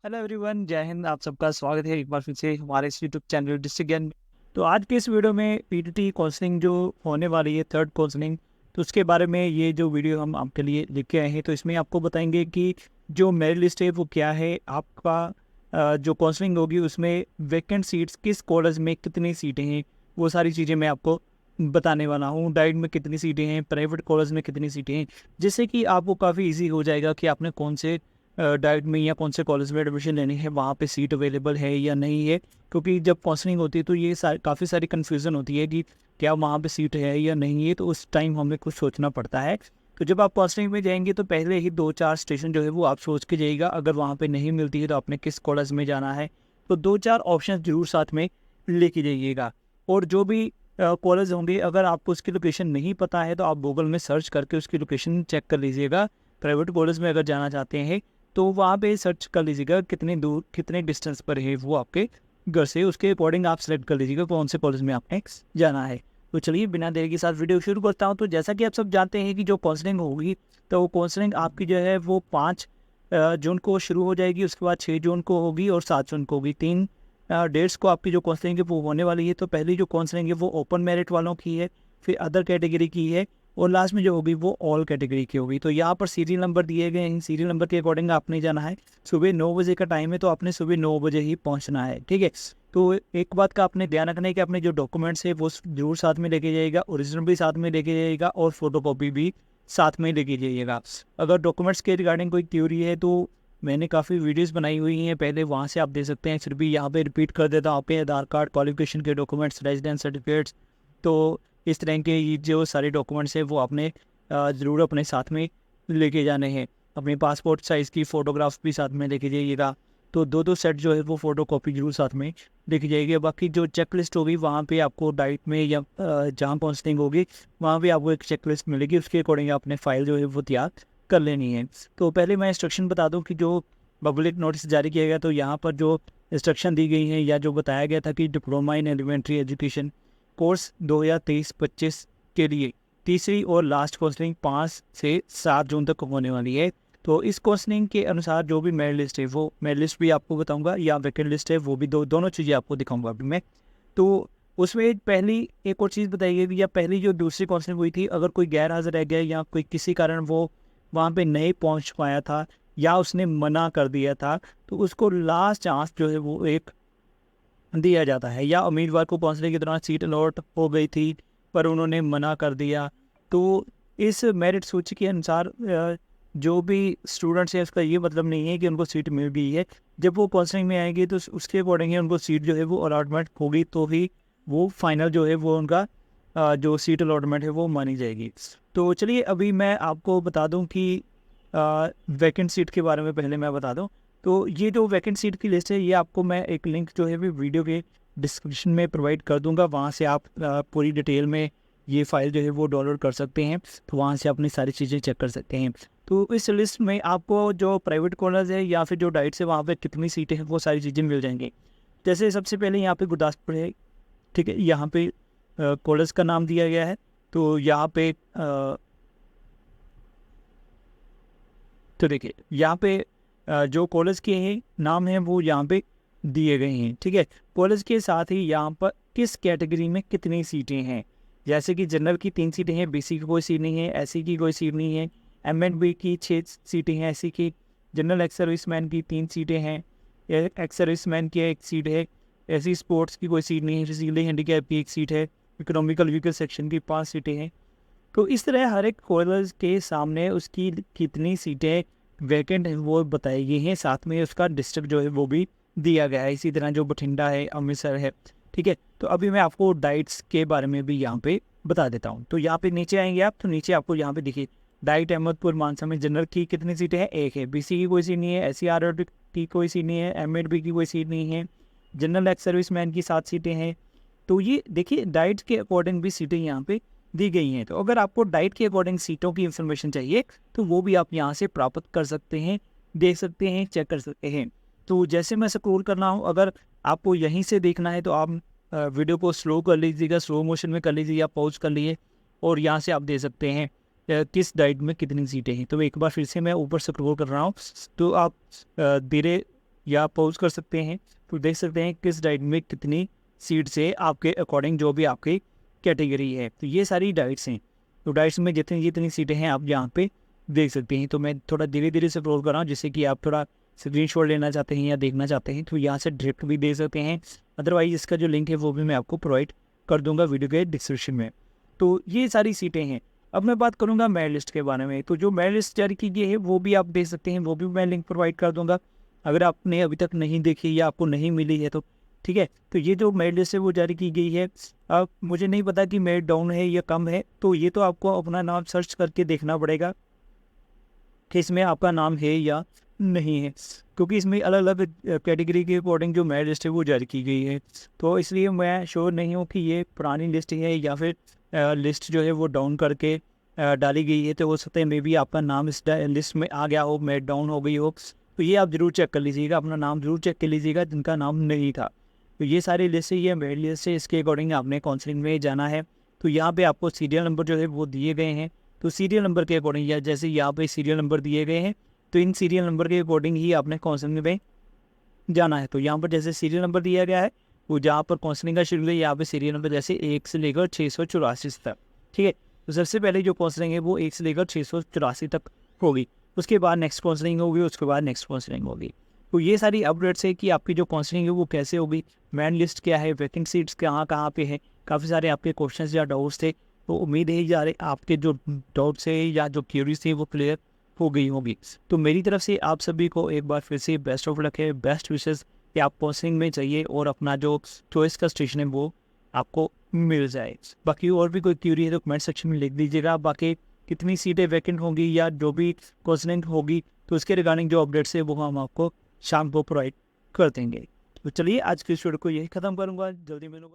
Hello everyone, जय हिंद। आप सबका स्वागत है एक बार फिर से हमारे इस यूट्यूब चैनल डिस्ट्रिक्ट ज्ञान में। तो आज के इस वीडियो में पीटीटी काउंसलिंग जो होने वाली है, थर्ड काउंसलिंग, तो उसके बारे में ये जो वीडियो हम आपके लिए लेके आए हैं। तो इसमें आपको बताएंगे कि जो मेरिट लिस्ट है वो क्या है, आपका जो काउंसलिंग होगी उसमें वैकेंट सीट्स किस कॉलेज में कितनी सीटें हैं, वो सारी चीज़ें मैं आपको बताने वाला हूँ। डाइट में कितनी सीटें हैं, प्राइवेट कॉलेज में कितनी सीटें हैं, जिससे कि आपको काफ़ी ईजी हो जाएगा कि आपने कौन से डाइट में या कौन से कॉलेज में एडमिशन लेनी है, वहाँ पे सीट अवेलेबल है या नहीं है। क्योंकि जब काउंसलिंग होती है तो ये काफ़ी सारी कन्फ्यूज़न होती है कि क्या वहाँ पे सीट है या नहीं है, तो उस टाइम हमें कुछ सोचना पड़ता है। तो जब आप काउंसलिंग में जाएंगे तो पहले ही 2-4 स्टेशन जो है वो आप सोच के जाइएगा। अगर वहाँ पे नहीं मिलती है तो आपने किस कॉलेज में जाना है, तो 2-4 ऑप्शन जरूर साथ में लेके जाइएगा। और जो भी कॉलेज होंगे, अगर आपको उसकी लोकेशन नहीं पता है तो आप गूगल में सर्च करके उसकी लोकेशन चेक कर लीजिएगा। प्राइवेट कॉलेज में अगर जाना चाहते हैं तो वहाँ पे सर्च कर लीजिएगा कितनी दूर कितने डिस्टेंस पर है वो आपके घर से, उसके अकॉर्डिंग आप सेलेक्ट कर लीजिएगा कौन से कॉलेज में आपने जाना है। तो चलिए बिना देरी के साथ वीडियो शुरू करता हूँ। तो जैसा कि आप सब जानते हैं कि जो काउंसलिंग होगी, तो काउंसलिंग आपकी जो है वो 5 जून को शुरू हो जाएगी, उसके बाद 6 जून को होगी और 7 जून को होगी। 3 डेट्स को आपकी जो काउंसलिंग है वो होने वाली है। तो पहली जो काउंसलिंग है वो ओपन मेरिट वालों की है, फिर अदर कैटेगरी की है, और लास्ट में जो होगी वो ऑल कैटेगरी की होगी। तो यहाँ पर सीरियल नंबर दिए गए हैं, सीरियल नंबर के अकॉर्डिंग आपने जाना है। सुबह 9 बजे का टाइम है तो आपने सुबह 9 बजे ही पहुँचना है, ठीक है। तो एक बात का आपने ध्यान रखना है कि अपने जो डॉक्यूमेंट्स है वो जरूर साथ में लेके जाइएगा, ओरिजिनल भी साथ में लेके जाइएगा और फोटोकॉपी भी साथ में लेके जाइएगा। अगर डॉक्यूमेंट्स के रिगार्डिंग कोई क्यूरी है तो मैंने काफ़ी वीडियोस बनाई हुई हैं पहले, वहाँ से आप देख सकते हैं। फिर भी यहाँ पे रिपीट कर देता हूँ, आपके आधार कार्ड, क्वालिफिकेशन के डॉक्यूमेंट्स, रेजिडेंस सर्टिफिकेट्स, तो इस तरह के ये जो सारे डॉक्यूमेंट्स हैं वो आपने ज़रूर अपने साथ में लेके जाने हैं। अपने पासपोर्ट साइज़ की फ़ोटोग्राफ भी साथ में लेके जाइएगा। तो 2-2 सेट जो है वो फ़ोटो कॉपी जरूर साथ में लेके जाइएगा। बाकी जो चेक लिस्ट होगी वहाँ पे आपको डाइट में या जहाँ काउंसलिंग होगी वहाँ पे आपको एक चेक लिस्ट मिलेगी, उसके अकॉर्डिंग आपने फ़ाइल जो है वो तैयार कर लेनी है। तो पहले मैं इंस्ट्रक्शन बता दूँ कि जो पब्लिक नोटिस जारी किया गया, तो यहाँ पर जो इंस्ट्रक्शन दी गई हैं या जो बताया गया था कि diploma in elementary education course 2023-25 के लिए तीसरी और लास्ट काउंसलिंग 5 से 7 जून तक होने वाली है। तो इस काउंसलिंग के अनुसार जो भी मेरिट लिस्ट है वो मेरिट लिस्ट भी आपको बताऊंगा, या वैकेंट लिस्ट है वो भी, दोनों चीज़ें आपको दिखाऊंगा अभी मैं। तो उसमें पहली एक और चीज़ बताई गई थी, या पहली जो दूसरी काउंसलिंग हुई थी, अगर कोई गैर हाजिर रह गया या कोई किसी कारण वो वहाँ पे नहीं पहुँच पाया था या उसने मना कर दिया था, तो उसको लास्ट चांस जो है वो एक दिया जाता है। या उम्मीदवार को काउंसलिंग के दौरान सीट अलॉट हो गई थी पर उन्होंने मना कर दिया, तो इस मेरिट सूची के अनुसार जो भी स्टूडेंट्स हैं उसका ये मतलब नहीं है कि उनको सीट मिल गई है। जब वो काउंसलिंग में आएंगे तो उसके अकॉर्डिंग उनको सीट जो है वो अलॉटमेंट होगी, तो ही वो फाइनल जो है वो उनका जो सीट अलॉटमेंट है वो मानी जाएगी। तो चलिए अभी मैं आपको बता दूं कि वैकेंट सीट के बारे में पहले मैं बता दूं। तो ये जो वैकेंट सीट की लिस्ट है ये आपको मैं एक लिंक जो है भी वीडियो के डिस्क्रिप्शन में प्रोवाइड कर दूंगा, वहाँ से आप पूरी डिटेल में ये फाइल जो है वो डाउनलोड कर सकते हैं। तो वहाँ से अपनी सारी चीज़ें चेक कर सकते हैं। तो इस लिस्ट में आपको जो प्राइवेट कॉलेज है या फिर जो डाइट्स है वहाँ पे कितनी सीटें हैं वो सारी चीज़ें मिल जाएंगी। जैसे सबसे पहले यहाँ पे गुरदासपुर है, ठीक है। यहाँ पे कॉलेज का नाम दिया गया है। तो यहाँ पे तो देखिए यहाँ पे जो कॉलेज के हैं नाम है वो यहाँ पे दिए गए हैं, ठीक है। कॉलेज के साथ ही यहाँ पर किस कैटेगरी में कितनी सीटें हैं, जैसे कि जनरल की 3 सीटें हैं, बीसी की कोई सीट नहीं है, एससी की कोई सीट नहीं है, एमएनबी की 6 सीटें हैं, एससी की, जनरल एक्स सर्विसमैन की 3 सीटें हैं, एक्स सर्विसमैन की 1 सीट है, एससी स्पोर्ट्स की कोई सीट नहीं है, फिजिकली हैंडीकैप की 1 सीट है, इकोनॉमिकल वीकर सेक्शन की 5 सीटें हैं। तो इस तरह हर एक कॉलेज के सामने उसकी कितनी सीटें वैकेंट हैं वो बताई गई हैं, साथ में उसका डिस्ट्रिक्ट जो है वो भी दिया गया है। इसी तरह जो बठिंडा है, अमृतसर है, ठीक है। तो अभी मैं आपको डाइट्स के बारे में भी यहाँ पे बता देता हूँ। तो यहाँ पे नीचे आएंगे आप, तो नीचे आपको यहाँ पे देखिए डाइट अहमदपुर मानसा में जनरल की कितनी सीटें हैं, 1 है। बीसी की कोई सीट नहीं है, SCR की कोई सीट नहीं है, एमएडबी की कोई सीट नहीं है, जनरल एक्स सर्विसमैन की 7 सीटें हैं। तो ये देखिए डाइट के अकॉर्डिंग भी सीटें यहाँ पे दी गई हैं। तो अगर आपको डाइट के अकॉर्डिंग सीटों की इन्फॉर्मेशन चाहिए तो वो भी आप यहाँ से प्राप्त कर सकते हैं, देख सकते हैं, चेक कर सकते हैं। तो जैसे मैं स्क्रॉल कर रहा हूँ, अगर आपको यहीं से देखना है तो आप वीडियो को स्लो कर लीजिएगा, स्लो मोशन में कर लीजिए या पॉज कर लिए, और यहाँ से आप दे सकते हैं किस डाइट में कितनी सीटें हैं। तो एक बार फिर से मैं ऊपर स्क्रॉल कर रहा हूँ, तो आप धीरे या पॉज कर सकते हैं, तो देख सकते हैं किस डाइट में कितनी सीट्स है आपके अकॉर्डिंग, जो भी आपकी कैटेगरी है। तो ये सारी डाइट्स हैं, तो डाइट्स में जितनी जितनी सीटें हैं आप यहाँ पे देख सकते हैं। तो मैं थोड़ा धीरे धीरे से स्क्रॉल कर रहा हूँ, जिससे कि आप थोड़ा स्क्रीनशॉट लेना चाहते हैं या देखना चाहते हैं तो यहाँ से डायरेक्ट भी दे सकते हैं। अदरवाइज इसका जो लिंक है वो भी मैं आपको प्रोवाइड कर दूंगा वीडियो के डिस्क्रिप्शन में। तो ये सारी सीटें हैं। अब मैं बात करूंगा मेरिट लिस्ट के बारे में। तो जो मेरिट लिस्ट जारी की गई है वो भी आप देख सकते हैं, वो भी मैं लिंक प्रोवाइड कर दूंगा अगर आपने अभी तक नहीं देखी या आपको नहीं मिली है तो। ठीक है, तो ये जो मेरिट लिस्ट है वो जारी की गई है। अब मुझे नहीं पता कि मेरिट डाउन है या कम है, तो ये तो आपको अपना नाम सर्च करके देखना पड़ेगा कि इसमें आपका नाम है या नहीं है, क्योंकि इसमें अलग अलग कैटेगरी के अकॉर्डिंग जो मेरिट लिस्ट है वो जारी की गई है। तो इसलिए मैं श्योर नहीं हूँ कि ये पुरानी लिस्ट है या फिर लिस्ट जो है वो डाउन करके डाली गई है। तो हो सकता है मे बी आपका नाम इस लिस्ट में आ गया हो, मेरिट डाउन हो गई हो। तो ये आप ज़रूर चेक कर लीजिएगा, अपना नाम ज़रूर चेक कर लीजिएगा जिनका नाम नहीं था। तो ये सारी लिस्ट है, ये मेरिट लिस्ट है, इसके अकॉर्डिंग आपने काउंसलिंग में जाना है। तो यहाँ पे आपको सीरियल नंबर जो है वो दिए गए हैं। तो सीरियल नंबर के अकॉर्डिंग, या जैसे यहाँ पे सीरियल नंबर दिए गए हैं, तो इन सीरियल नंबर के अकॉर्डिंग ही आपने काउंसलिंग में जाना है। तो यहाँ पर जैसे सीरियल नंबर दिया गया है, वो जहाँ पर काउंसलिंग का शेड्यूल है यहाँ पे सीरियल नंबर जैसे 1 से लेकर 684 तक। ठीक है, तो सबसे पहले जो काउंसलिंग है वो 1 से लेकर 684 तक होगी। उसके बाद नेक्स्ट काउंसलिंग होगी, उसके बाद नेक्स्ट काउंसलिंग होगी। तो ये सारी अपडेट्स है कि आपकी जो काउंसलिंग है वो कैसे होगी, मेन लिस्ट क्या है, वेटिंग सीट्स कहाँ कहाँ पे है। काफ़ी सारे आपके क्वेश्चन या डाउट्स थे, तो उम्मीद है यार आपके जो डाउट्स है या जो क्यूरीज थी वो क्लियर हो गई होगी। तो मेरी तरफ से आप सभी को एक बार फिर से बेस्ट ऑफ लक है, बेस्ट विशेस कि आप काउंसलिंग में चाहिए और अपना जो चॉइस का स्टेशन है वो आपको मिल जाए। बाकी और भी कोई क्यूरी है तो कमेंट सेक्शन में लिख दीजिएगा। बाकी कितनी सीटें वैकेंट होंगी या जो भी काउंसलिंग होगी तो उसके रिगार्डिंग जो अपडेट्स है वो हम आपको शाम को प्रोवाइड कर देंगे। तो चलिए आज की इस वीडियो को यही ख़त्म करूँगा, जल्दी मिलूंगा।